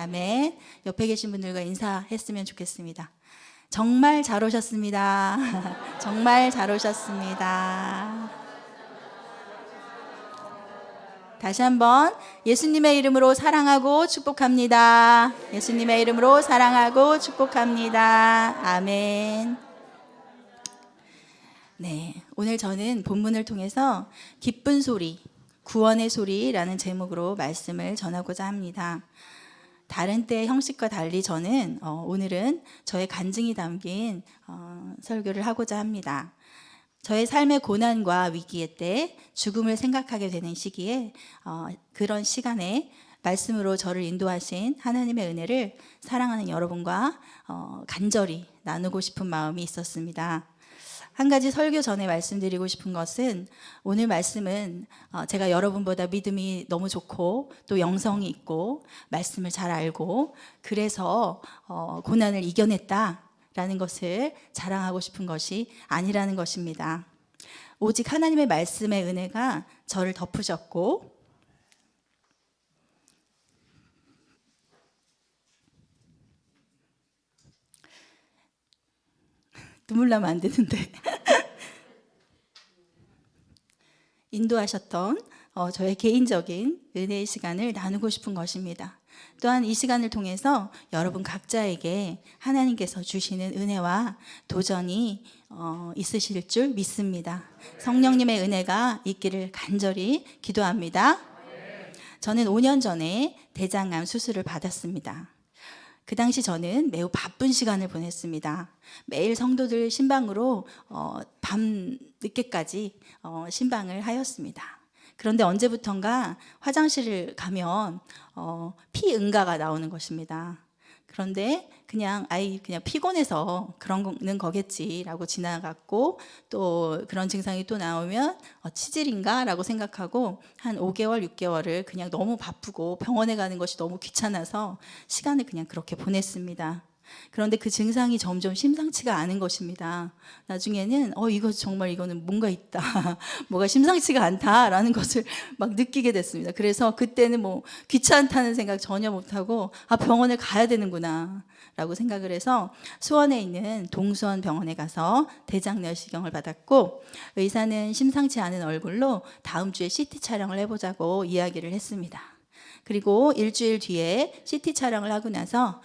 아멘. 옆에 계신 분들과 인사했으면 좋겠습니다. 정말 잘 오셨습니다. 정말 잘 오셨습니다. 다시 한번 예수님의 이름으로 사랑하고 축복합니다. 예수님의 이름으로 사랑하고 축복합니다. 아멘. 네, 오늘 저는 본문을 통해서 기쁜 소리, 구원의 소리라는 제목으로 말씀을 전하고자 합니다. 다른 때의 형식과 달리 저는 오늘은 저의 간증이 담긴 설교를 하고자 합니다. 저의 삶의 고난과 위기의 때 죽음을 생각하게 되는 시기에 그런 시간에 말씀으로 저를 인도하신 하나님의 은혜를 사랑하는 여러분과 간절히 나누고 싶은 마음이 있었습니다. 한 가지 설교 전에 말씀드리고 싶은 것은 오늘 말씀은 제가 여러분보다 믿음이 너무 좋고 또 영성이 있고 말씀을 잘 알고 그래서 고난을 이겨냈다라는 것을 자랑하고 싶은 것이 아니라는 것입니다. 오직 하나님의 말씀의 은혜가 저를 덮으셨고 눈물 나면 안 되는데 인도하셨던 저의 개인적인 은혜의 시간을 나누고 싶은 것입니다. 또한 이 시간을 통해서 여러분 각자에게 하나님께서 주시는 은혜와 도전이 있으실 줄 믿습니다. 성령님의 은혜가 있기를 간절히 기도합니다. 저는 5년 전에 대장암 수술을 받았습니다. 그 당시 저는 매우 바쁜 시간을 보냈습니다. 매일 성도들 신방으로 밤 늦게까지 신방을 하였습니다. 그런데 언제부턴가 화장실을 가면 피응가가 나오는 것입니다. 그런데 그냥 피곤해서 그러는 거겠지라고 지나갔고 또 그런 증상이 또 나오면 치질인가 라고 생각하고 한 5개월, 6개월을 그냥 너무 바쁘고 병원에 가는 것이 너무 귀찮아서 시간을 그냥 그렇게 보냈습니다. 그런데 그 증상이 점점 심상치가 않은 것입니다. 나중에는 이거는 뭔가 있다. 뭐가 심상치가 않다라는 것을 막 느끼게 됐습니다. 그래서 그때는 귀찮다는 생각 전혀 못하고 병원을 가야 되는구나 라고 생각을 해서 수원에 있는 동수원 병원에 가서 대장 내시경을 받았고 의사는 심상치 않은 얼굴로 다음 주에 CT 촬영을 해보자고 이야기를 했습니다. 그리고 일주일 뒤에 CT 촬영을 하고 나서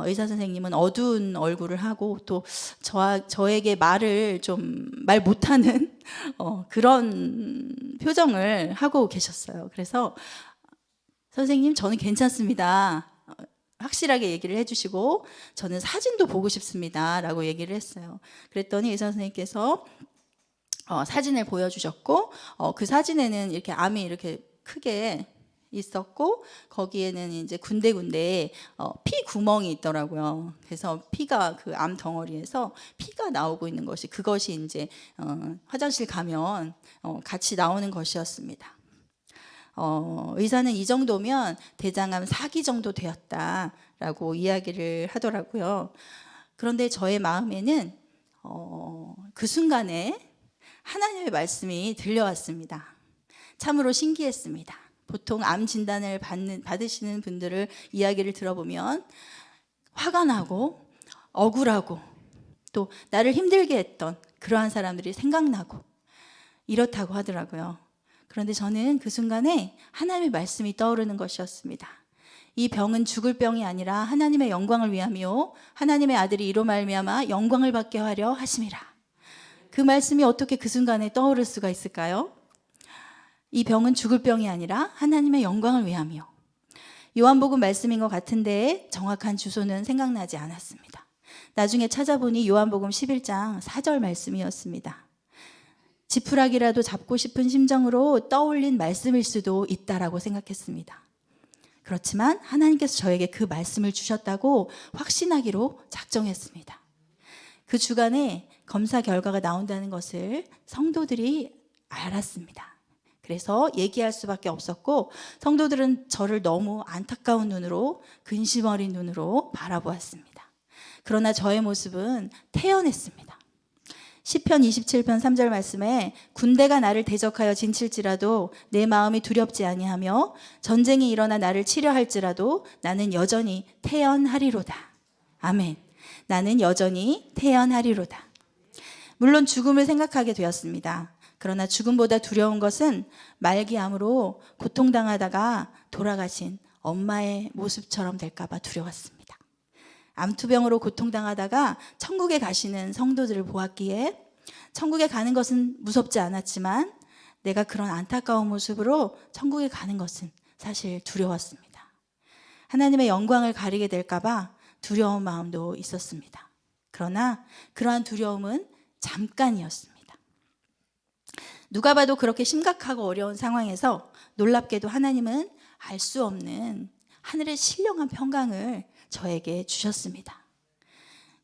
의사 선생님은 어두운 얼굴을 하고 또 저에게 말을 좀 말 못하는 그런 표정을 하고 계셨어요. 그래서 선생님 저는 괜찮습니다. 확실하게 얘기를 해주시고 저는 사진도 보고 싶습니다 라고 얘기를 했어요. 그랬더니 의사 선생님께서 사진을 보여주셨고 그 사진에는 이렇게 암이 이렇게 크게 있었고 거기에는 이제 군데군데 피 구멍이 있더라고요. 그래서 피가 그 암 덩어리에서 피가 나오고 있는 것이 그것이 이제 화장실 가면 같이 나오는 것이었습니다. 의사는 이 정도면 대장암 4기 정도 되었다라고 이야기를 하더라고요. 그런데 저의 마음에는 그 순간에 하나님의 말씀이 들려왔습니다. 참으로 신기했습니다. 보통 암 진단을 받으시는 분들을 이야기를 들어보면 화가 나고 억울하고 또 나를 힘들게 했던 그러한 사람들이 생각나고 이렇다고 하더라고요. 그런데 저는 그 순간에 하나님의 말씀이 떠오르는 것이었습니다. 이 병은 죽을 병이 아니라 하나님의 영광을 위함이요 하나님의 아들이 이로 말미암아 영광을 받게 하려 하심이라. 그 말씀이 어떻게 그 순간에 떠오를 수가 있을까요? 이 병은 죽을 병이 아니라 하나님의 영광을 위함이요. 요한복음 말씀인 것 같은데 정확한 주소는 생각나지 않았습니다. 나중에 찾아보니 요한복음 11장 4절 말씀이었습니다. 지푸라기라도 잡고 싶은 심정으로 떠올린 말씀일 수도 있다라고 생각했습니다. 그렇지만 하나님께서 저에게 그 말씀을 주셨다고 확신하기로 작정했습니다. 그 주간에 검사 결과가 나온다는 것을 성도들이 알았습니다. 그래서 얘기할 수밖에 없었고 성도들은 저를 너무 안타까운 눈으로 근심 어린 눈으로 바라보았습니다. 그러나 저의 모습은 태연했습니다. 시편 27편 3절 말씀에 군대가 나를 대적하여 진칠지라도 내 마음이 두렵지 아니하며 전쟁이 일어나 나를 치려 할지라도 나는 여전히 태연하리로다. 아멘. 나는 여전히 태연하리로다. 물론 죽음을 생각하게 되었습니다. 그러나 죽음보다 두려운 것은 말기암으로 고통당하다가 돌아가신 엄마의 모습처럼 될까봐 두려웠습니다. 암투병으로 고통당하다가 천국에 가시는 성도들을 보았기에 천국에 가는 것은 무섭지 않았지만 내가 그런 안타까운 모습으로 천국에 가는 것은 사실 두려웠습니다. 하나님의 영광을 가리게 될까봐 두려운 마음도 있었습니다. 그러나 그러한 두려움은 잠깐이었습니다. 누가 봐도 그렇게 심각하고 어려운 상황에서 놀랍게도 하나님은 알 수 없는 하늘의 신령한 평강을 저에게 주셨습니다.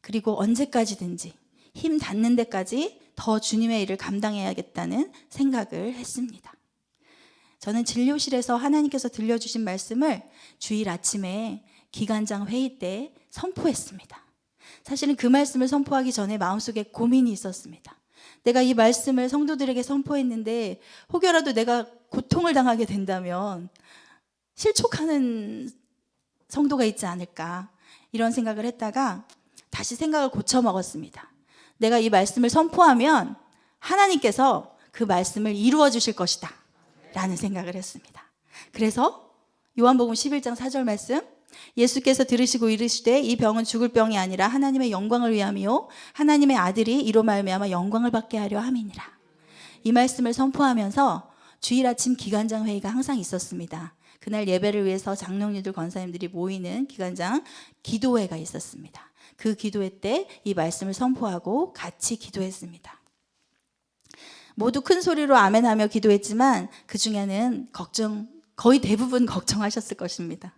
그리고 언제까지든지 힘 닿는 데까지 더 주님의 일을 감당해야겠다는 생각을 했습니다. 저는 진료실에서 하나님께서 들려주신 말씀을 주일 아침에 기관장 회의 때 선포했습니다. 사실은 그 말씀을 선포하기 전에 마음속에 고민이 있었습니다. 내가 이 말씀을 성도들에게 선포했는데 혹여라도 내가 고통을 당하게 된다면 실족하는 성도가 있지 않을까, 이런 생각을 했다가 다시 생각을 고쳐 먹었습니다. 내가 이 말씀을 선포하면 하나님께서 그 말씀을 이루어 주실 것이다 라는 생각을 했습니다. 그래서 요한복음 11장 4절 말씀, 예수께서 들으시고 이르시되 이 병은 죽을 병이 아니라 하나님의 영광을 위함이요 하나님의 아들이 이로 말미암아 영광을 받게 하려 함이니라. 이 말씀을 선포하면서 주일 아침 기관장 회의가 항상 있었습니다. 그날 예배를 위해서 장로님들, 권사님들이 모이는 기관장 기도회가 있었습니다. 그 기도회 때 이 말씀을 선포하고 같이 기도했습니다. 모두 큰 소리로 아멘하며 기도했지만 그 중에는 거의 대부분 걱정하셨을 것입니다.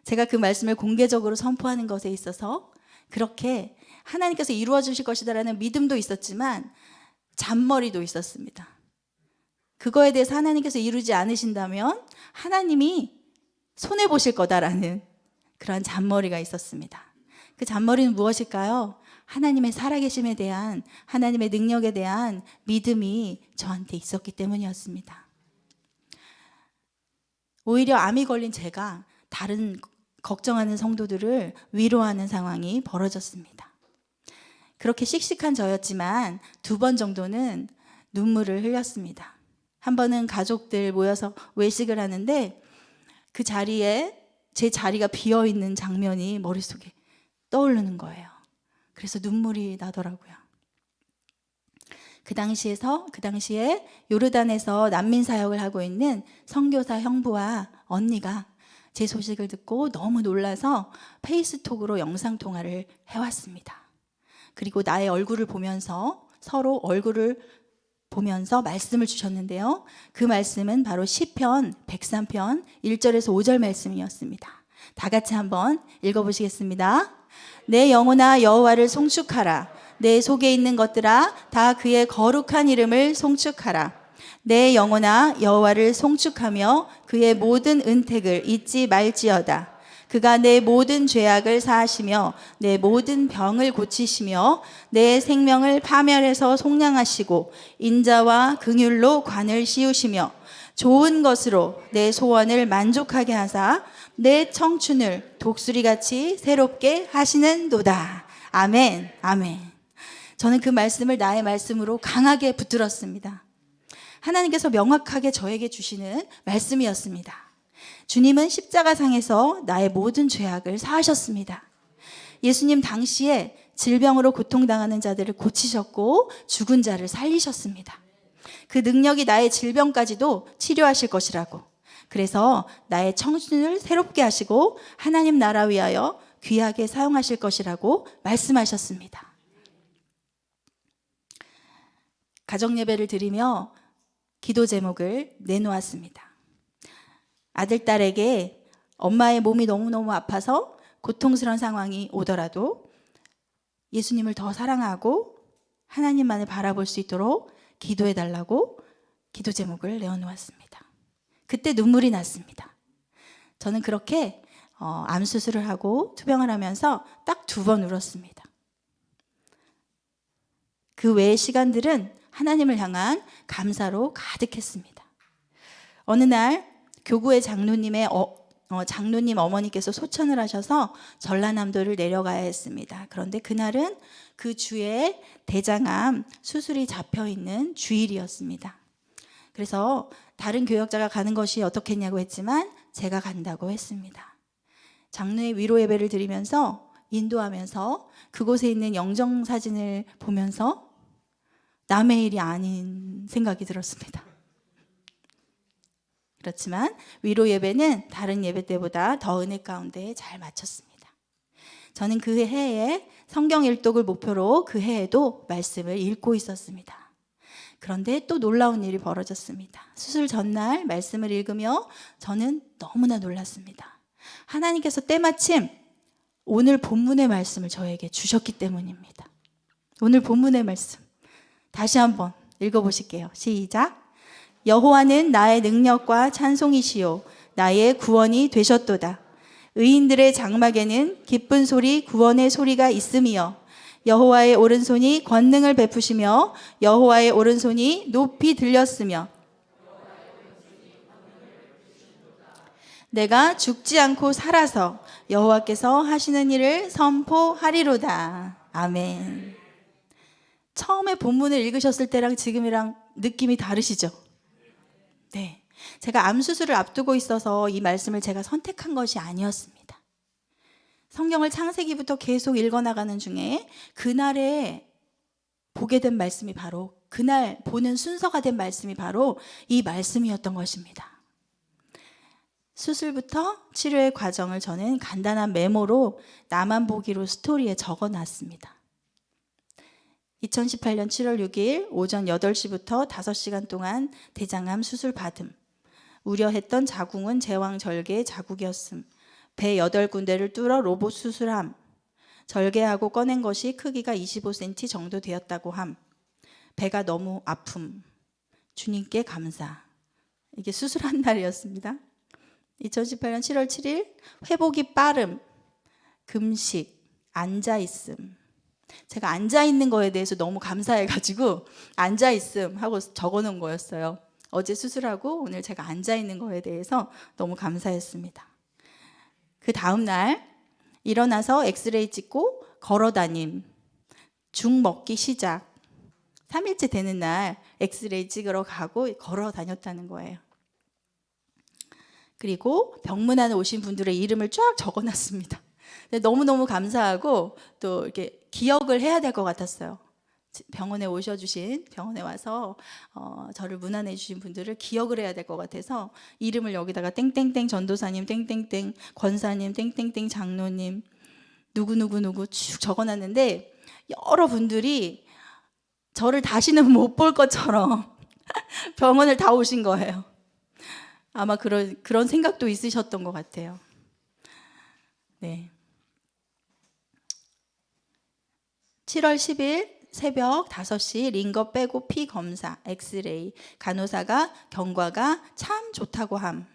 제가 그 말씀을 공개적으로 선포하는 것에 있어서 그렇게 하나님께서 이루어 주실 것이다라는 믿음도 있었지만 잔머리도 있었습니다. 그거에 대해서 하나님께서 이루지 않으신다면 하나님이 손해보실 거다라는 그러한 잔머리가 있었습니다. 그 잔머리는 무엇일까요? 하나님의 살아계심에 대한, 하나님의 능력에 대한 믿음이 저한테 있었기 때문이었습니다. 오히려 암이 걸린 제가 다른 걱정하는 성도들을 위로하는 상황이 벌어졌습니다. 그렇게 씩씩한 저였지만 2번 정도는 눈물을 흘렸습니다. 한 번은 가족들 모여서 외식을 하는데 그 자리에 제 자리가 비어있는 장면이 머릿속에 떠오르는 거예요. 그래서 눈물이 나더라고요. 그 당시에 요르단에서 난민 사역을 하고 있는 선교사 형부와 언니가 제 소식을 듣고 너무 놀라서 페이스톡으로 영상통화를 해왔습니다. 그리고 나의 얼굴을 보면서 서로 얼굴을 보면서 말씀을 주셨는데요. 그 말씀은 바로 시편 103편 1절에서 5절 말씀이었습니다. 다 같이 한번 읽어보시겠습니다. 내 영혼아 여호와를 송축하라. 내 속에 있는 것들아 다 그의 거룩한 이름을 송축하라. 내 영혼아 여호와를 송축하며 그의 모든 은택을 잊지 말지어다. 그가 내 모든 죄악을 사하시며 내 모든 병을 고치시며 내 생명을 파멸해서 속량하시고 인자와 긍휼로 관을 씌우시며 좋은 것으로 내 소원을 만족하게 하사 내 청춘을 독수리같이 새롭게 하시는도다. 아멘, 아멘. 저는 그 말씀을 나의 말씀으로 강하게 붙들었습니다. 하나님께서 명확하게 저에게 주시는 말씀이었습니다. 주님은 십자가상에서 나의 모든 죄악을 사하셨습니다. 예수님 당시에 질병으로 고통당하는 자들을 고치셨고 죽은 자를 살리셨습니다. 그 능력이 나의 질병까지도 치료하실 것이라고. 그래서 나의 청춘을 새롭게 하시고 하나님 나라 위하여 귀하게 사용하실 것이라고 말씀하셨습니다. 가정예배를 드리며 기도 제목을 내놓았습니다. 아들, 딸에게 엄마의 몸이 너무너무 아파서 고통스러운 상황이 오더라도 예수님을 더 사랑하고 하나님만을 바라볼 수 있도록 기도해달라고 기도 제목을 내어놓았습니다. 그때 눈물이 났습니다. 저는 그렇게 암 수술을 하고 투병을 하면서 딱 2번 울었습니다. 그 외의 시간들은 하나님을 향한 감사로 가득했습니다. 어느 날 교구의 장로님 어머니께서 소천을 하셔서 전라남도를 내려가야 했습니다. 그런데 그날은 그 주에 대장암 수술이 잡혀있는 주일이었습니다. 그래서 다른 교역자가 가는 것이 어떻겠냐고 했지만 제가 간다고 했습니다. 장로의 위로 예배를 드리면서 인도하면서 그곳에 있는 영정사진을 보면서 남의 일이 아닌 생각이 들었습니다. 그렇지만 위로 예배는 다른 예배 때보다 더 은혜 가운데 잘 마쳤습니다. 저는 그 해에 성경 일독을 목표로 그 해에도 말씀을 읽고 있었습니다. 그런데 또 놀라운 일이 벌어졌습니다. 수술 전날 말씀을 읽으며 저는 너무나 놀랐습니다. 하나님께서 때마침 오늘 본문의 말씀을 저에게 주셨기 때문입니다. 오늘 본문의 말씀 다시 한번 읽어보실게요. 시작. 여호와는 나의 능력과 찬송이시요 나의 구원이 되셨도다. 의인들의 장막에는 기쁜 소리 구원의 소리가 있음이여 여호와의 오른손이 권능을 베푸시며 여호와의 오른손이 높이 들렸으며 내가 죽지 않고 살아서 여호와께서 하시는 일을 선포하리로다. 아멘. 처음에 본문을 읽으셨을 때랑 지금이랑 느낌이 다르시죠? 네. 제가 암 수술을 앞두고 있어서 이 말씀을 제가 선택한 것이 아니었습니다. 성경을 창세기부터 계속 읽어나가는 중에 그날에 보게 된 말씀이 바로 그날 보는 순서가 된 말씀이 바로 이 말씀이었던 것입니다. 수술부터 치료의 과정을 저는 간단한 메모로 나만 보기로 스토리에 적어놨습니다. 2018년 7월 6일 오전 8시부터 5시간 동안 대장암 수술 받음. 우려했던 자궁은 제왕절개 자국이었음. 배 8군데를 뚫어 로봇 수술함. 절개하고 꺼낸 것이 크기가 25cm 정도 되었다고 함. 배가 너무 아픔. 주님께 감사. 이게 수술한 날이었습니다. 2018년 7월 7일 회복이 빠름. 금식. 앉아있음. 제가 앉아있는 거에 대해서 너무 감사해가지고 앉아있음 하고 적어놓은 거였어요. 어제 수술하고 오늘 제가 앉아있는 거에 대해서 너무 감사했습니다. 그 다음날 일어나서 엑스레이 찍고 걸어다님, 죽 먹기 시작. 3일째 되는 날 엑스레이 찍으러 가고 걸어 다녔다는 거예요. 그리고 병문안에 오신 분들의 이름을 쫙 적어놨습니다. 너무너무 감사하고 또 이렇게 기억을 해야 될 것 같았어요. 병원에 와서 저를 문안해 주신 분들을 기억을 해야 될 것 같아서 이름을 여기다가 땡땡땡 전도사님, 땡땡땡 권사님, 땡땡땡 장로님, 누구 쭉 적어놨는데 여러 분들이 저를 다시는 못 볼 것처럼 병원을 다 오신 거예요. 아마 그런 생각도 있으셨던 것 같아요. 네. 7월 10일 새벽 5시 링거 빼고 피 검사, 엑스레이, 간호사가 경과가 참 좋다고 함.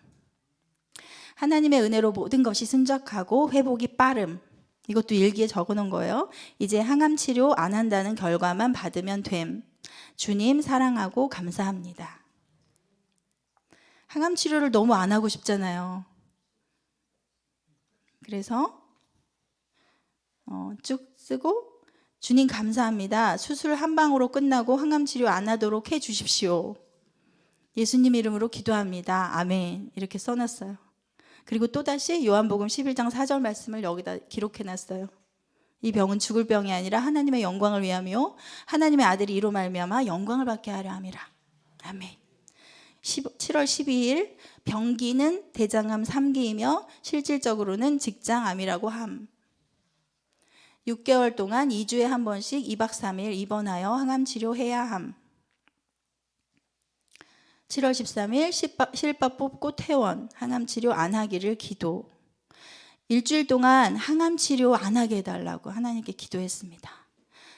하나님의 은혜로 모든 것이 순적하고 회복이 빠름. 이것도 일기에 적어놓은 거예요. 이제 항암 치료 안 한다는 결과만 받으면 됨. 주님 사랑하고 감사합니다. 항암 치료를 너무 안 하고 싶잖아요. 그래서 쭉 쓰고 주님 감사합니다. 수술 한 방으로 끝나고 항암 치료 안 하도록 해 주십시오. 예수님 이름으로 기도합니다. 아멘. 이렇게 써놨어요. 그리고 또다시 요한복음 11장 4절 말씀을 여기다 기록해놨어요. 이 병은 죽을 병이 아니라 하나님의 영광을 위하며 하나님의 아들이 이로 말미암아 영광을 받게 하려 함이라. 아멘. 7월 12일 병기는 대장암 3기이며 실질적으로는 직장암이라고 함. 6개월 동안 2주에 한 번씩 2박 3일 입원하여 항암 치료해야 함. 7월 13일 실밥 뽑고 퇴원, 항암 치료 안 하기를 기도. 일주일 동안 항암 치료 안 하게 해달라고 하나님께 기도했습니다.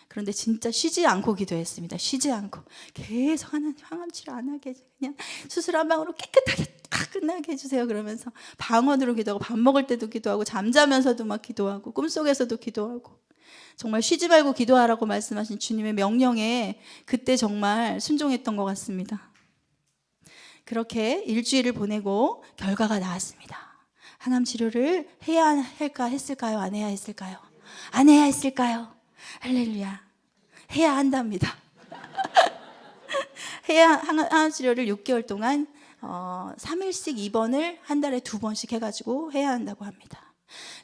그런데 진짜 쉬지 않고 기도했습니다. 쉬지 않고 계속 하나님 항암 치료 안 하게 해주세요. 그냥 수술 한 방으로 깨끗하게 딱 끝나게 해주세요. 그러면서 방언으로 기도하고 밥 먹을 때도 기도하고 잠자면서도 막 기도하고 꿈속에서도 기도하고 정말 쉬지 말고 기도하라고 말씀하신 주님의 명령에 그때 정말 순종했던 것 같습니다. 그렇게 일주일을 보내고 결과가 나왔습니다. 항암 치료를 해야 할까 했을까요? 안 해야 했을까요? 안 해야 했을까요? 할렐루야. 해야 한답니다. 해야 항암 치료를 6개월 동안 3일씩 입원을 한 달에 2번씩 해가지고 해야 한다고 합니다.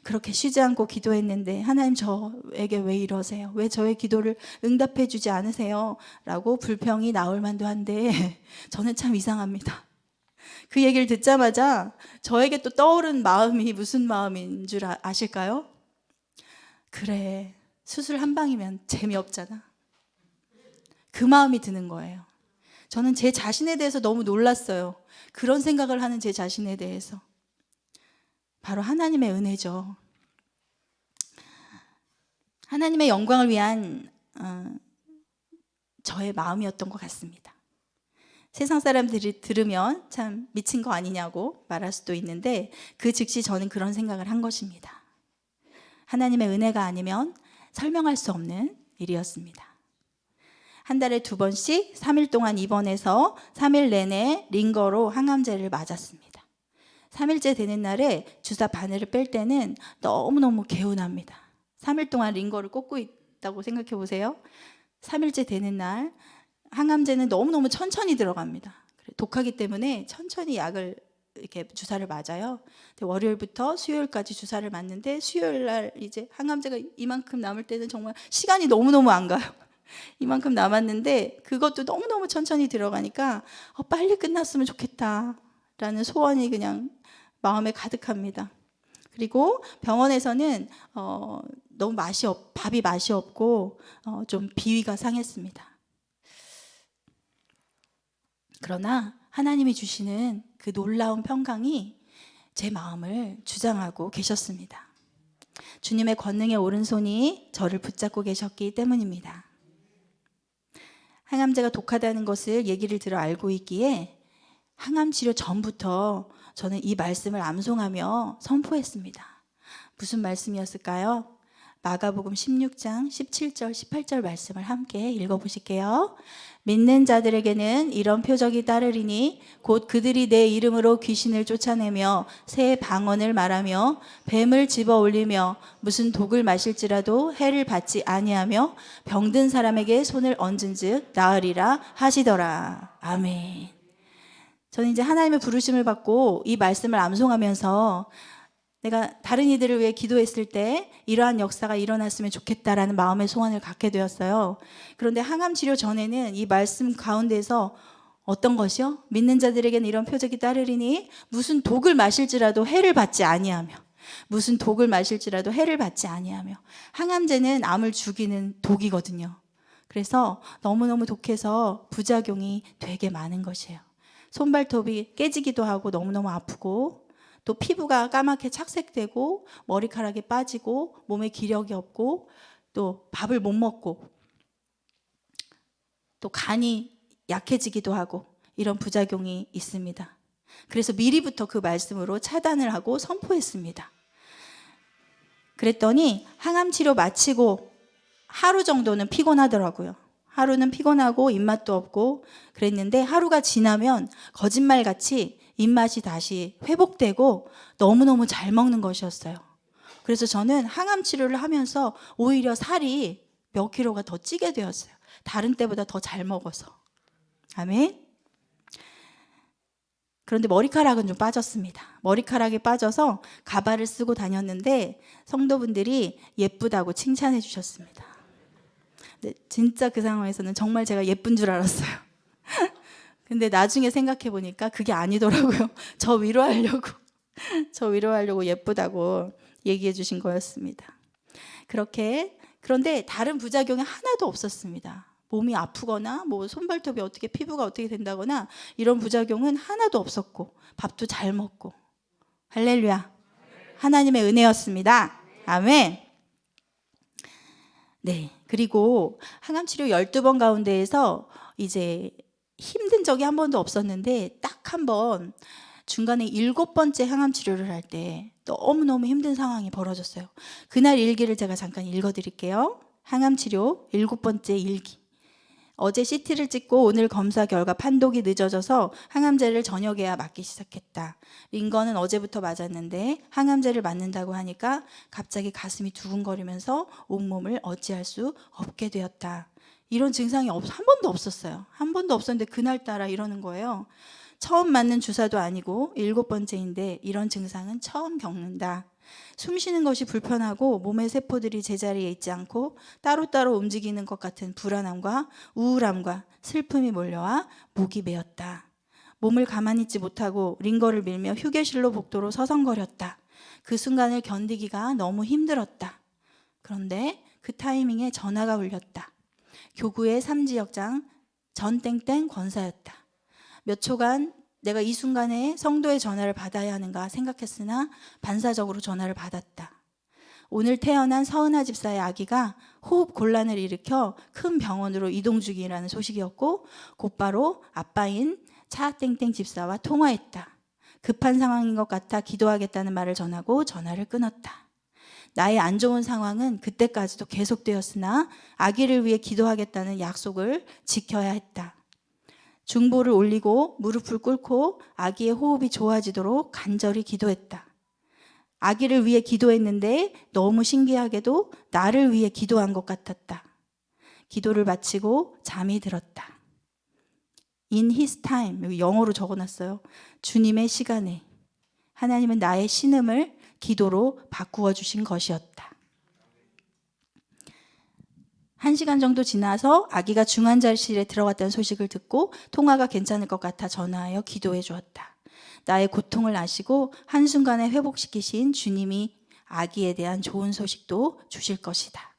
그렇게 쉬지 않고 기도했는데 하나님 저에게 왜 이러세요? 왜 저의 기도를 응답해 주지 않으세요? 라고 불평이 나올 만도 한데 저는 참 이상합니다. 그 얘기를 듣자마자 저에게 또 떠오른 마음이 무슨 마음인 줄 아실까요? 그래, 수술 한 방이면 재미없잖아. 그 마음이 드는 거예요. 저는 제 자신에 대해서 너무 놀랐어요. 그런 생각을 하는 제 자신에 대해서. 바로 하나님의 은혜죠. 하나님의 영광을 위한 저의 마음이었던 것 같습니다. 세상 사람들이 들으면 참 미친 거 아니냐고 말할 수도 있는데 그 즉시 저는 그런 생각을 한 것입니다. 하나님의 은혜가 아니면 설명할 수 없는 일이었습니다. 한 달에 2번씩 3일 동안 입원해서 3일 내내 링거로 항암제를 맞았습니다. 3일째 되는 날에 주사 바늘을 뺄 때는 너무너무 개운합니다. 3일 동안 링거를 꽂고 있다고 생각해 보세요. 3일째 되는 날 항암제는 너무너무 천천히 들어갑니다. 독하기 때문에 천천히 약을 이렇게 주사를 맞아요. 월요일부터 수요일까지 주사를 맞는데 수요일 날 이제 항암제가 이만큼 남을 때는 정말 시간이 너무너무 안 가요. 이만큼 남았는데 그것도 너무너무 천천히 들어가니까 빨리 끝났으면 좋겠다라는 소원이 그냥 마음에 가득합니다. 그리고 병원에서는 너무 밥이 맛이 없고 좀 비위가 상했습니다. 그러나 하나님이 주시는 그 놀라운 평강이 제 마음을 주장하고 계셨습니다. 주님의 권능의 오른손이 저를 붙잡고 계셨기 때문입니다. 항암제가 독하다는 것을 얘기를 들어 알고 있기에 항암 치료 전부터 저는 이 말씀을 암송하며 선포했습니다. 무슨 말씀이었을까요? 마가복음 16장 17절 18절 말씀을 함께 읽어보실게요. 믿는 자들에게는 이런 표적이 따르리니 곧 그들이 내 이름으로 귀신을 쫓아내며 새 방언을 말하며 뱀을 집어 올리며 무슨 독을 마실지라도 해를 받지 아니하며 병든 사람에게 손을 얹은즉 나으리라 하시더라. 아멘. 저는 이제 하나님의 부르심을 받고 이 말씀을 암송하면서 내가 다른 이들을 위해 기도했을 때 이러한 역사가 일어났으면 좋겠다라는 마음의 소원을 갖게 되었어요. 그런데 항암 치료 전에는 이 말씀 가운데서 어떤 것이요? 믿는 자들에게는 이런 표적이 따르리니 무슨 독을 마실지라도 해를 받지 아니하며 무슨 독을 마실지라도 해를 받지 아니하며 항암제는 암을 죽이는 독이거든요. 그래서 너무너무 독해서 부작용이 되게 많은 것이에요. 손발톱이 깨지기도 하고 너무너무 아프고 또 피부가 까맣게 착색되고 머리카락이 빠지고 몸에 기력이 없고 또 밥을 못 먹고 또 간이 약해지기도 하고 이런 부작용이 있습니다. 그래서 미리부터 그 말씀으로 차단을 하고 선포했습니다. 그랬더니 항암 치료 마치고 하루 정도는 피곤하더라고요. 하루는 피곤하고 입맛도 없고 그랬는데 하루가 지나면 거짓말같이 입맛이 다시 회복되고 너무너무 잘 먹는 것이었어요. 그래서 저는 항암 치료를 하면서 오히려 살이 몇 킬로가 더 찌게 되었어요. 다른 때보다 더 잘 먹어서. 아멘. 그런데 머리카락은 좀 빠졌습니다. 머리카락이 빠져서 가발을 쓰고 다녔는데 성도분들이 예쁘다고 칭찬해 주셨습니다. 근데 진짜 그 상황에서는 정말 제가 예쁜 줄 알았어요. 근데 나중에 생각해 보니까 그게 아니더라고요. 저 위로하려고 예쁘다고 얘기해 주신 거였습니다. 그런데 다른 부작용이 하나도 없었습니다. 몸이 아프거나 뭐 손발톱이 어떻게 피부가 어떻게 된다거나 이런 부작용은 하나도 없었고 밥도 잘 먹고 할렐루야. 하나님의 은혜였습니다. 아멘. 네. 그리고 항암 치료 12번 가운데에서 이제 힘든 적이 한 번도 없었는데 딱 한 번 중간에 7번째 항암 치료를 할 때 너무너무 힘든 상황이 벌어졌어요. 그날 일기를 제가 잠깐 읽어드릴게요. 항암 치료 7번째 일기. 어제 CT를 찍고 오늘 검사 결과 판독이 늦어져서 항암제를 저녁에야 맞기 시작했다. 링거는 어제부터 맞았는데 항암제를 맞는다고 하니까 갑자기 가슴이 두근거리면서 온몸을 어찌할 수 없게 되었다. 이런 증상이 한 번도 없었어요. 한 번도 없었는데 그날따라 이러는 거예요. 처음 맞는 주사도 아니고 7번째인데 이런 증상은 처음 겪는다. 숨 쉬는 것이 불편하고 몸의 세포들이 제자리에 있지 않고 따로따로 움직이는 것 같은 불안함과 우울함과 슬픔이 몰려와 목이 메었다. 몸을 가만히 있지 못하고 링거를 밀며 휴게실로 복도로 서성거렸다. 그 순간을 견디기가 너무 힘들었다. 그런데 그 타이밍에 전화가 울렸다. 교구의 삼지역장 전땡땡 권사였다. 몇 초간 내가 이 순간에 성도의 전화를 받아야 하는가 생각했으나 반사적으로 전화를 받았다. 오늘 태어난 서은아 집사의 아기가 호흡 곤란을 일으켜 큰 병원으로 이동 중이라는 소식이었고 곧바로 아빠인 차땡땡 집사와 통화했다. 급한 상황인 것 같아 기도하겠다는 말을 전하고 전화를 끊었다. 나의 안 좋은 상황은 그때까지도 계속되었으나 아기를 위해 기도하겠다는 약속을 지켜야 했다. 중보를 올리고 무릎을 꿇고 아기의 호흡이 좋아지도록 간절히 기도했다. 아기를 위해 기도했는데 너무 신기하게도 나를 위해 기도한 것 같았다. 기도를 마치고 잠이 들었다. In his time, 여기 영어로 적어놨어요. 주님의 시간에 하나님은 나의 신음을 기도로 바꾸어 주신 것이었다. 1시간 정도 지나서 아기가 중환자실에 들어갔다는 소식을 듣고 통화가 괜찮을 것 같아 전화하여 기도해 주었다. 나의 고통을 아시고 한순간에 회복시키신 주님이 아기에 대한 좋은 소식도 주실 것이다.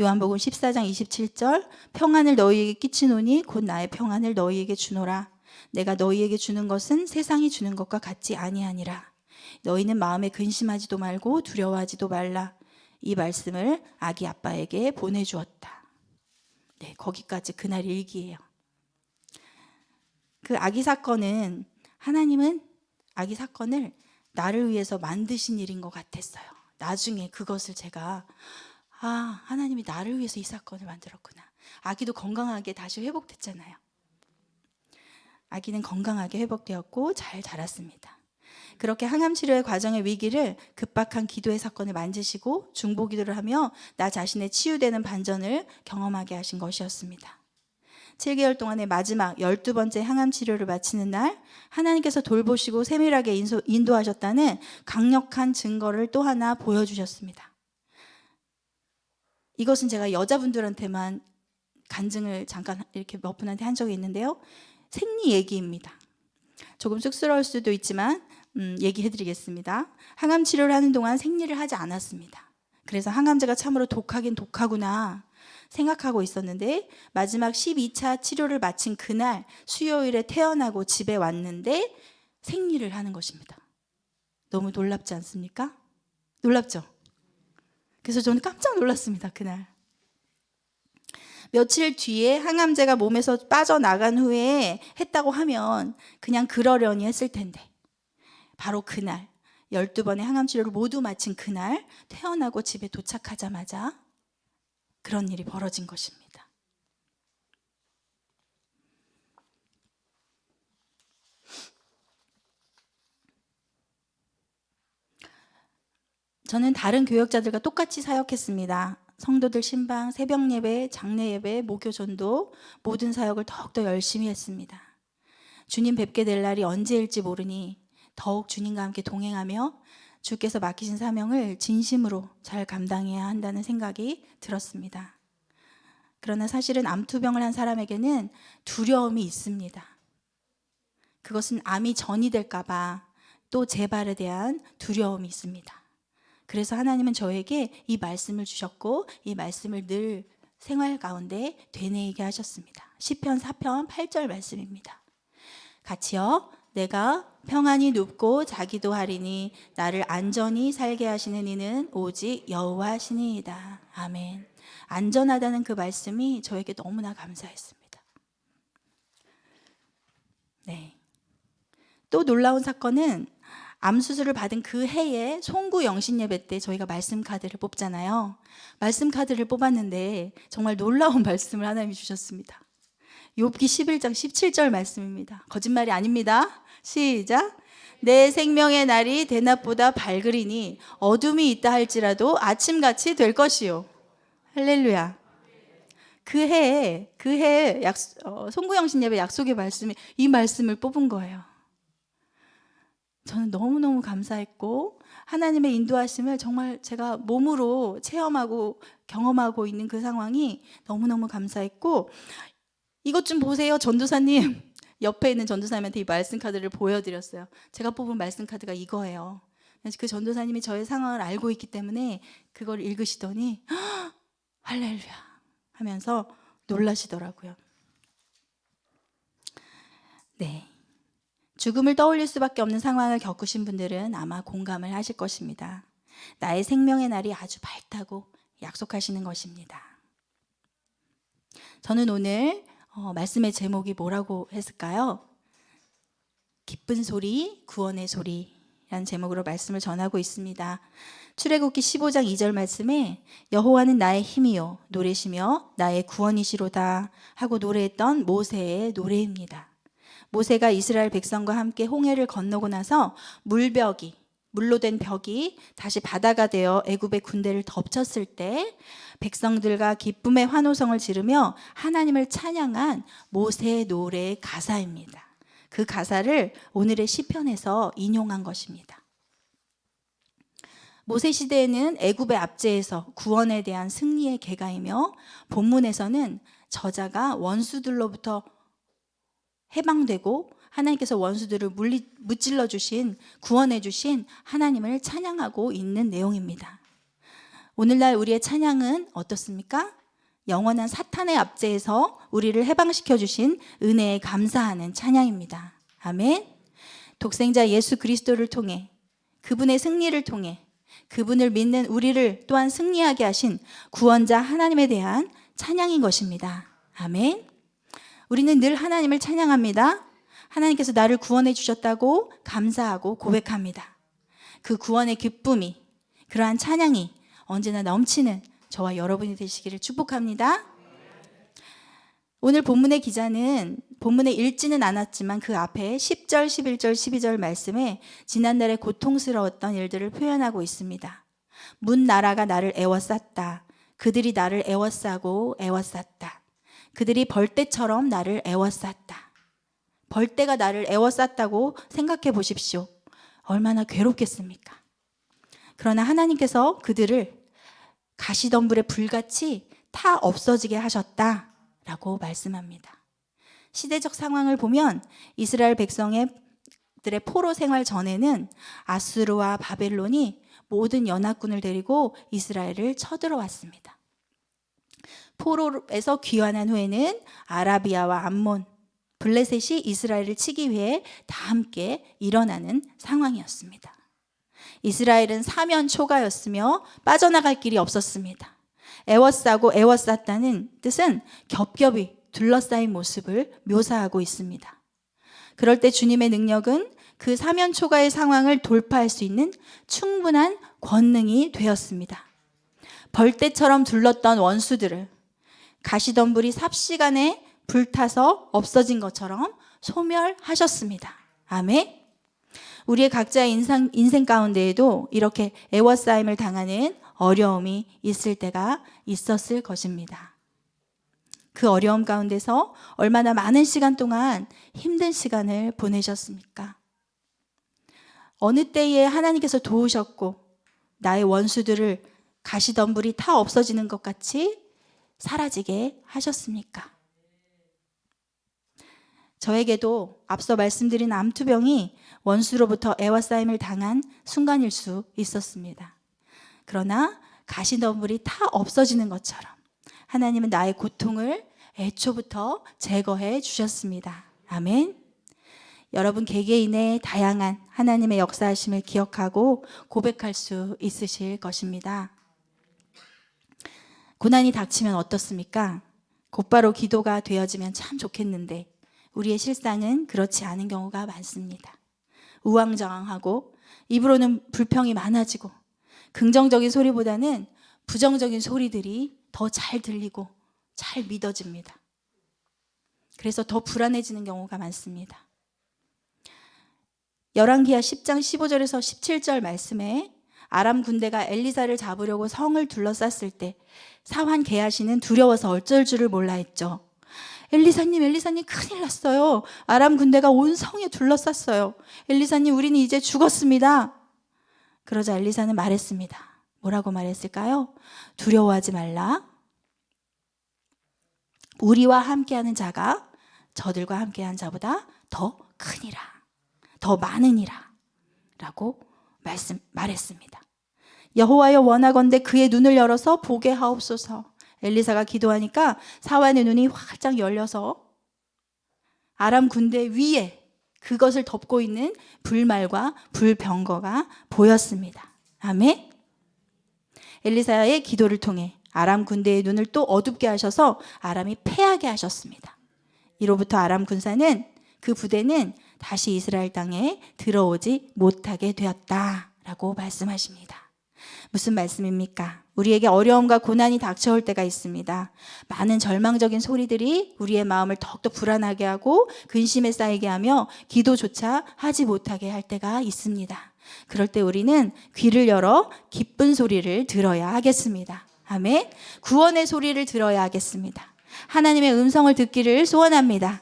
요한복음 14장 27절 평안을 너희에게 끼치노니 곧 나의 평안을 너희에게 주노라. 내가 너희에게 주는 것은 세상이 주는 것과 같지 아니하니라. 너희는 마음에 근심하지도 말고 두려워하지도 말라. 이 말씀을 아기 아빠에게 보내주었다. 네, 거기까지 그날 일기예요. 그 아기 사건은 하나님은 아기 사건을 나를 위해서 만드신 일인 것 같았어요. 나중에 그것을 제가 하나님이 나를 위해서 이 사건을 만들었구나. 아기도 건강하게 다시 회복됐잖아요. 아기는 건강하게 회복되었고 잘 자랐습니다. 그렇게 항암 치료의 과정의 위기를 급박한 기도의 사건을 만지시고 중보 기도를 하며 나 자신의 치유되는 반전을 경험하게 하신 것이었습니다. 7개월 동안의 마지막 12번째 항암 치료를 마치는 날 하나님께서 돌보시고 세밀하게 인도하셨다는 강력한 증거를 또 하나 보여주셨습니다. 이것은 제가 여자분들한테만 간증을 잠깐 이렇게 몇 분한테 한 적이 있는데요. 생리 얘기입니다. 조금 쑥스러울 수도 있지만 얘기해드리겠습니다. 항암 치료를 하는 동안 생리를 하지 않았습니다. 그래서 항암제가 참으로 독하긴 독하구나 생각하고 있었는데 마지막 12차 치료를 마친 그날 수요일에 태어나고 집에 왔는데 생리를 하는 것입니다. 너무 놀랍지 않습니까? 놀랍죠? 그래서 저는 깜짝 놀랐습니다. 그날. 며칠 뒤에 항암제가 몸에서 빠져나간 후에 했다고 하면 그냥 그러려니 했을 텐데 바로 그날 12번의 항암 치료를 모두 마친 그날 태어나고 집에 도착하자마자 그런 일이 벌어진 것입니다. 저는 다른 교역자들과 똑같이 사역했습니다. 성도들 신방, 새벽 예배, 장례 예배, 목요 전도 모든 사역을 더욱더 열심히 했습니다. 주님 뵙게 될 날이 언제일지 모르니 더욱 주님과 함께 동행하며 주께서 맡기신 사명을 진심으로 잘 감당해야 한다는 생각이 들었습니다. 그러나 사실은 암투병을 한 사람에게는 두려움이 있습니다. 그것은 암이 전이 될까 봐 또 재발에 대한 두려움이 있습니다. 그래서 하나님은 저에게 이 말씀을 주셨고 이 말씀을 늘 생활 가운데 되뇌이게 하셨습니다. 시편 4편 8절 말씀입니다. 같이요. 내가 평안히 눕고 자기도 하리니 나를 안전히 살게 하시는 이는 오직 여호와시니이다. 아멘. 안전하다는 그 말씀이 저에게 너무나 감사했습니다. 네. 또 놀라운 사건은 암 수술을 받은 그 해에 송구 영신 예배 때 저희가 말씀 카드를 뽑잖아요. 말씀 카드를 뽑았는데 정말 놀라운 말씀을 하나님이 주셨습니다. 욥기 11장 17절 말씀입니다. 거짓말이 아닙니다. 시작. 내 생명의 날이 대낮보다 밝으리니 어둠이 있다 할지라도 아침같이 될 것이요. 할렐루야. 그 해에 송구영신 예배 약속의 말씀이 이 말씀을 뽑은 거예요. 저는 너무너무 감사했고 하나님의 인도하심을 정말 제가 몸으로 체험하고 경험하고 있는 그 상황이 너무너무 감사했고, 이것 좀 보세요 전도사님. 옆에 있는 전도사님한테 이 말씀 카드를 보여드렸어요. 제가 뽑은 말씀 카드가 이거예요. 그 전도사님이 저의 상황을 알고 있기 때문에 그걸 읽으시더니 할렐루야 하면서 놀라시더라고요. 네, 죽음을 떠올릴 수밖에 없는 상황을 겪으신 분들은 아마 공감을 하실 것입니다. 나의 생명의 날이 아주 밝다고 약속하시는 것입니다. 저는 오늘 말씀의 제목이 뭐라고 했을까요? 기쁜 소리, 구원의 소리라는 제목으로 말씀을 전하고 있습니다. 출애굽기 15장 2절 말씀에 여호와는 나의 힘이요 노래시며 나의 구원이시로다 하고 노래했던 모세의 노래입니다. 모세가 이스라엘 백성과 함께 홍해를 건너고 나서 물로 된 벽이 다시 바다가 되어 애굽의 군대를 덮쳤을 때 백성들과 기쁨의 환호성을 지르며 하나님을 찬양한 모세의 노래의 가사입니다. 그 가사를 오늘의 시편에서 인용한 것입니다. 모세 시대에는 애굽의 압제에서 구원에 대한 승리의 계가이며, 본문에서는 저자가 원수들로부터 해방되고 하나님께서 원수들을 무찔러 주신, 구원해 주신 하나님을 찬양하고 있는 내용입니다. 오늘날 우리의 찬양은 어떻습니까? 영원한 사탄의 압제에서 우리를 해방시켜 주신 은혜에 감사하는 찬양입니다. 아멘. 독생자 예수 그리스도를 통해, 그분의 승리를 통해 그분을 믿는 우리를 또한 승리하게 하신 구원자 하나님에 대한 찬양인 것입니다. 아멘. 우리는 늘 하나님을 찬양합니다. 하나님께서 나를 구원해 주셨다고 감사하고 고백합니다. 그 구원의 기쁨이, 그러한 찬양이 언제나 넘치는 저와 여러분이 되시기를 축복합니다. 오늘 본문의 기자는 본문에 읽지는 않았지만 그 앞에 10절, 11절, 12절 말씀에 지난날의 고통스러웠던 일들을 표현하고 있습니다. 문 나라가 나를 애워쌌다. 그들이 나를 애워싸고 애워쌌다. 그들이 벌떼처럼 나를 애워쌌다. 벌떼가 나를 애워쌌다고 생각해 보십시오. 얼마나 괴롭겠습니까? 그러나 하나님께서 그들을 가시덤불에 불같이 타 없어지게 하셨다라고 말씀합니다. 시대적 상황을 보면 이스라엘 백성들의 포로 생활 전에는 아수르와 바벨론이 모든 연합군을 데리고 이스라엘을 쳐들어왔습니다. 포로에서 귀환한 후에는 아라비아와 암몬, 블레셋이 이스라엘을 치기 위해 다 함께 일어나는 상황이었습니다. 이스라엘은 사면초가였으며 빠져나갈 길이 없었습니다. 애워싸고 애워쌌다는 뜻은 겹겹이 둘러싸인 모습을 묘사하고 있습니다. 그럴 때 주님의 능력은 그 사면초가의 상황을 돌파할 수 있는 충분한 권능이 되었습니다. 벌떼처럼 둘렀던 원수들을 가시덤불이 삽시간에 불타서 없어진 것처럼 소멸하셨습니다. 아멘. 우리의 각자의 인생 가운데에도 이렇게 애워싸임을 당하는 어려움이 있을 때가 있었을 것입니다. 그 어려움 가운데서 얼마나 많은 시간 동안 힘든 시간을 보내셨습니까? 어느 때에 하나님께서 도우셨고 나의 원수들을 가시덤불이 타 없어지는 것 같이 사라지게 하셨습니까? 저에게도 앞서 말씀드린 암투병이 원수로부터 애워싸임을 당한 순간일 수 있었습니다. 그러나 가시덤불이 타 없어지는 것처럼 하나님은 나의 고통을 애초부터 제거해 주셨습니다. 아멘. 여러분 개개인의 다양한 하나님의 역사하심을 기억하고 고백할 수 있으실 것입니다. 고난이 닥치면 어떻습니까? 곧바로 기도가 되어지면 참 좋겠는데 우리의 실상은 그렇지 않은 경우가 많습니다. 우왕좌왕하고 입으로는 불평이 많아지고 긍정적인 소리보다는 부정적인 소리들이 더 잘 들리고 잘 믿어집니다. 그래서 더 불안해지는 경우가 많습니다. 열왕기하 10장 15절에서 17절 말씀에 아람 군대가 엘리사를 잡으려고 성을 둘러쌌을 때 사환 게하시는 두려워서 어쩔 줄을 몰라 했죠. 엘리사님 큰일 났어요. 아람 군대가 온 성에 둘러쌌어요. 엘리사님 우리는 이제 죽었습니다. 그러자 엘리사는 말했습니다. 뭐라고 말했을까요? 두려워하지 말라. 우리와 함께하는 자가 저들과 함께한 자보다 더 크니라. 더 많으니라. 라고 말했습니다. 여호와여 원하건대 그의 눈을 열어서 보게 하옵소서. 엘리사가 기도하니까 사환의 눈이 활짝 열려서 아람 군대 위에 그것을 덮고 있는 불말과 불병거가 보였습니다. 아멘. 엘리사의 기도를 통해 아람 군대의 눈을 또 어둡게 하셔서 아람이 패하게 하셨습니다. 이로부터 아람 군사는 그 부대는 다시 이스라엘 땅에 들어오지 못하게 되었다라고 말씀하십니다. 무슨 말씀입니까? 우리에게 어려움과 고난이 닥쳐올 때가 있습니다. 많은 절망적인 소리들이 우리의 마음을 더욱더 불안하게 하고 근심에 쌓이게 하며 기도조차 하지 못하게 할 때가 있습니다. 그럴 때 우리는 귀를 열어 기쁜 소리를 들어야 하겠습니다. 아멘. 구원의 소리를 들어야 하겠습니다. 하나님의 음성을 듣기를 소원합니다.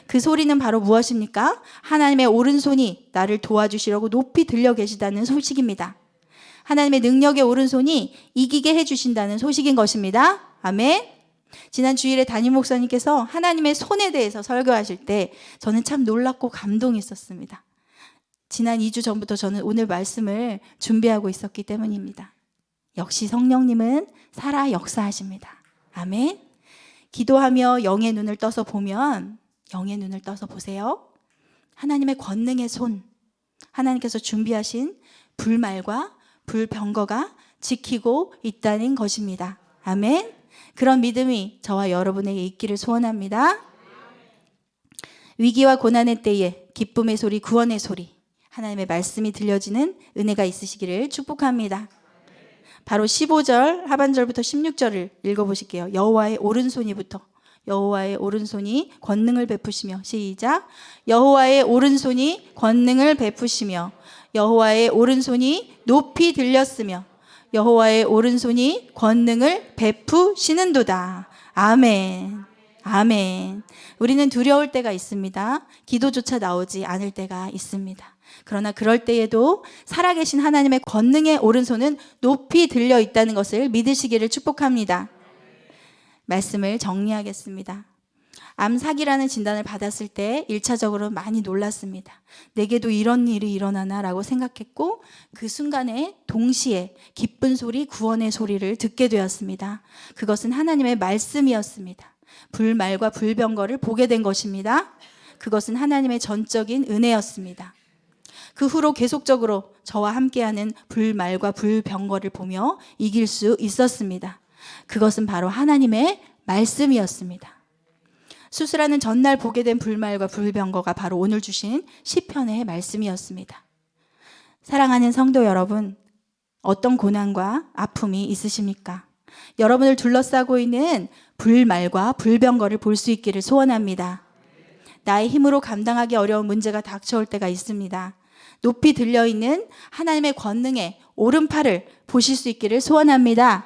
그 소리는 바로 무엇입니까? 하나님의 오른손이 나를 도와주시려고 높이 들려 계시다는 소식입니다. 하나님의 능력의 오른손이 이기게 해주신다는 소식인 것입니다. 아멘. 지난 주일에 담임 목사님께서 하나님의 손에 대해서 설교하실 때 저는 참 놀랍고 감동했었습니다. 지난 2주 전부터 저는 오늘 말씀을 준비하고 있었기 때문입니다. 역시 성령님은 살아 역사하십니다. 아멘. 기도하며 영의 눈을 떠서 보면, 영의 눈을 떠서 보세요. 하나님의 권능의 손, 하나님께서 준비하신 불말과 불병거가 지키고 있다는 것입니다. 아멘. 그런 믿음이 저와 여러분에게 있기를 소원합니다. 위기와 고난의 때에 기쁨의 소리, 구원의 소리, 하나님의 말씀이 들려지는 은혜가 있으시기를 축복합니다. 바로 15절 하반절부터 16절을 읽어보실게요. 여호와의 오른손이부터. 여호와의 오른손이 권능을 베푸시며, 시작. 여호와의 오른손이 권능을 베푸시며 여호와의 오른손이 높이 들렸으며 여호와의 오른손이 권능을 베푸시는도다. 아멘. 아멘. 우리는 두려울 때가 있습니다. 기도조차 나오지 않을 때가 있습니다. 그러나 그럴 때에도 살아계신 하나님의 권능의 오른손은 높이 들려 있다는 것을 믿으시기를 축복합니다. 말씀을 정리하겠습니다. 암사기라는 진단을 받았을 때 1차적으로 많이 놀랐습니다. 내게도 이런 일이 일어나나 라고 생각했고 그 순간에 동시에 기쁜 소리, 구원의 소리를 듣게 되었습니다. 그것은 하나님의 말씀이었습니다. 불말과 불병거를 보게 된 것입니다. 그것은 하나님의 전적인 은혜였습니다. 그 후로 계속적으로 저와 함께하는 불말과 불병거를 보며 이길 수 있었습니다. 그것은 바로 하나님의 말씀이었습니다. 수술하는 전날 보게 된 불말과 불병거가 바로 오늘 주신 시편의 말씀이었습니다. 사랑하는 성도 여러분, 어떤 고난과 아픔이 있으십니까? 여러분을 둘러싸고 있는 불말과 불병거를 볼 수 있기를 소원합니다. 나의 힘으로 감당하기 어려운 문제가 닥쳐올 때가 있습니다. 높이 들려있는 하나님의 권능의 오른팔을 보실 수 있기를 소원합니다.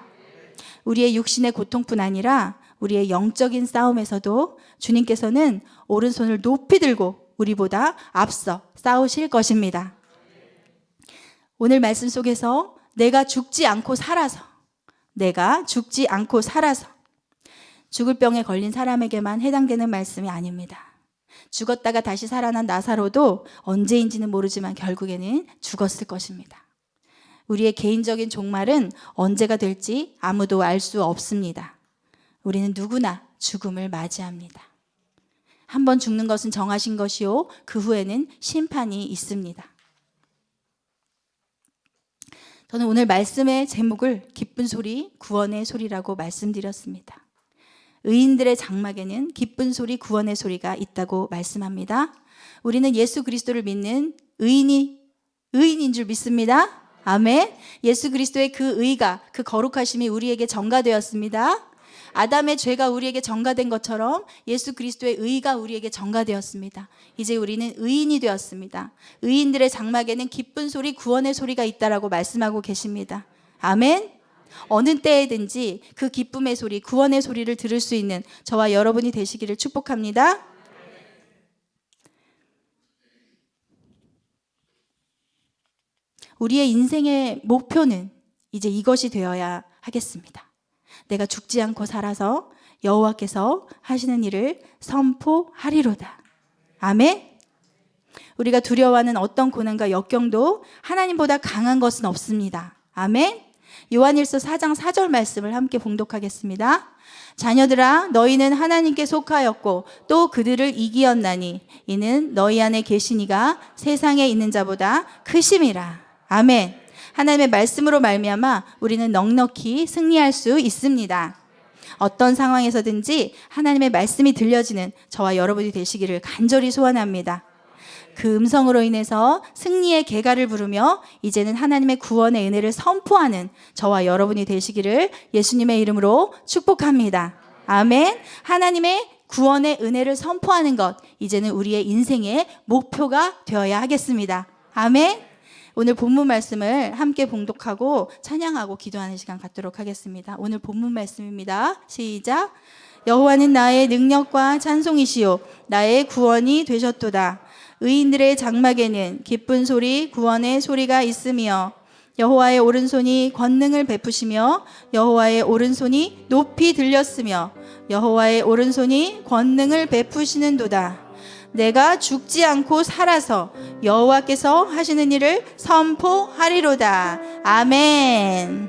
우리의 육신의 고통뿐 아니라 우리의 영적인 싸움에서도 주님께서는 오른손을 높이 들고 우리보다 앞서 싸우실 것입니다. 오늘 말씀 속에서 내가 죽지 않고 살아서 죽을 병에 걸린 사람에게만 해당되는 말씀이 아닙니다. 죽었다가 다시 살아난 나사로도 언제인지는 모르지만 결국에는 죽었을 것입니다. 우리의 개인적인 종말은 언제가 될지 아무도 알 수 없습니다. 우리는 누구나 죽음을 맞이합니다. 한번 죽는 것은 정하신 것이요 그 후에는 심판이 있습니다. 저는 오늘 말씀의 제목을 기쁜 소리, 구원의 소리라고 말씀드렸습니다. 의인들의 장막에는 기쁜 소리, 구원의 소리가 있다고 말씀합니다. 우리는 예수 그리스도를 믿는 의인인 줄 믿습니다. 아멘. 예수 그리스도의 그 의가, 그 거룩하심이 우리에게 전가되었습니다. 아담의 죄가 우리에게 전가된 것처럼 예수 그리스도의 의가 우리에게 전가되었습니다. 이제 우리는 의인이 되었습니다. 의인들의 장막에는 기쁜 소리, 구원의 소리가 있다라고 말씀하고 계십니다. 아멘. 어느 때에든지 그 기쁨의 소리, 구원의 소리를 들을 수 있는 저와 여러분이 되시기를 축복합니다. 우리의 인생의 목표는 이제 이것이 되어야 하겠습니다. 내가 죽지 않고 살아서 여호와께서 하시는 일을 선포하리로다. 아멘. 우리가 두려워하는 어떤 고난과 역경도 하나님보다 강한 것은 없습니다. 아멘. 요한일서 4장 4절 말씀을 함께 봉독하겠습니다. 자녀들아, 너희는 하나님께 속하였고 또 그들을 이기었나니 이는 너희 안에 계신 이가 세상에 있는 자보다 크심이라. 아멘. 하나님의 말씀으로 말미암아 우리는 넉넉히 승리할 수 있습니다. 어떤 상황에서든지 하나님의 말씀이 들려지는 저와 여러분이 되시기를 간절히 소원합니다. 그 음성으로 인해서 승리의 개가를 부르며 이제는 하나님의 구원의 은혜를 선포하는 저와 여러분이 되시기를 예수님의 이름으로 축복합니다. 아멘. 하나님의 구원의 은혜를 선포하는 것, 이제는 우리의 인생의 목표가 되어야 하겠습니다. 아멘. 오늘 본문 말씀을 함께 봉독하고 찬양하고 기도하는 시간 갖도록 하겠습니다. 오늘 본문 말씀입니다. 시작. 여호와는 나의 능력과 찬송이시요 나의 구원이 되셨도다. 의인들의 장막에는 기쁜 소리, 구원의 소리가 있으며 여호와의 오른손이 권능을 베푸시며 여호와의 오른손이 높이 들렸으며 여호와의 오른손이 권능을 베푸시는도다. 내가 죽지 않고 살아서 여호와께서 하시는 일을 선포하리로다. 아멘.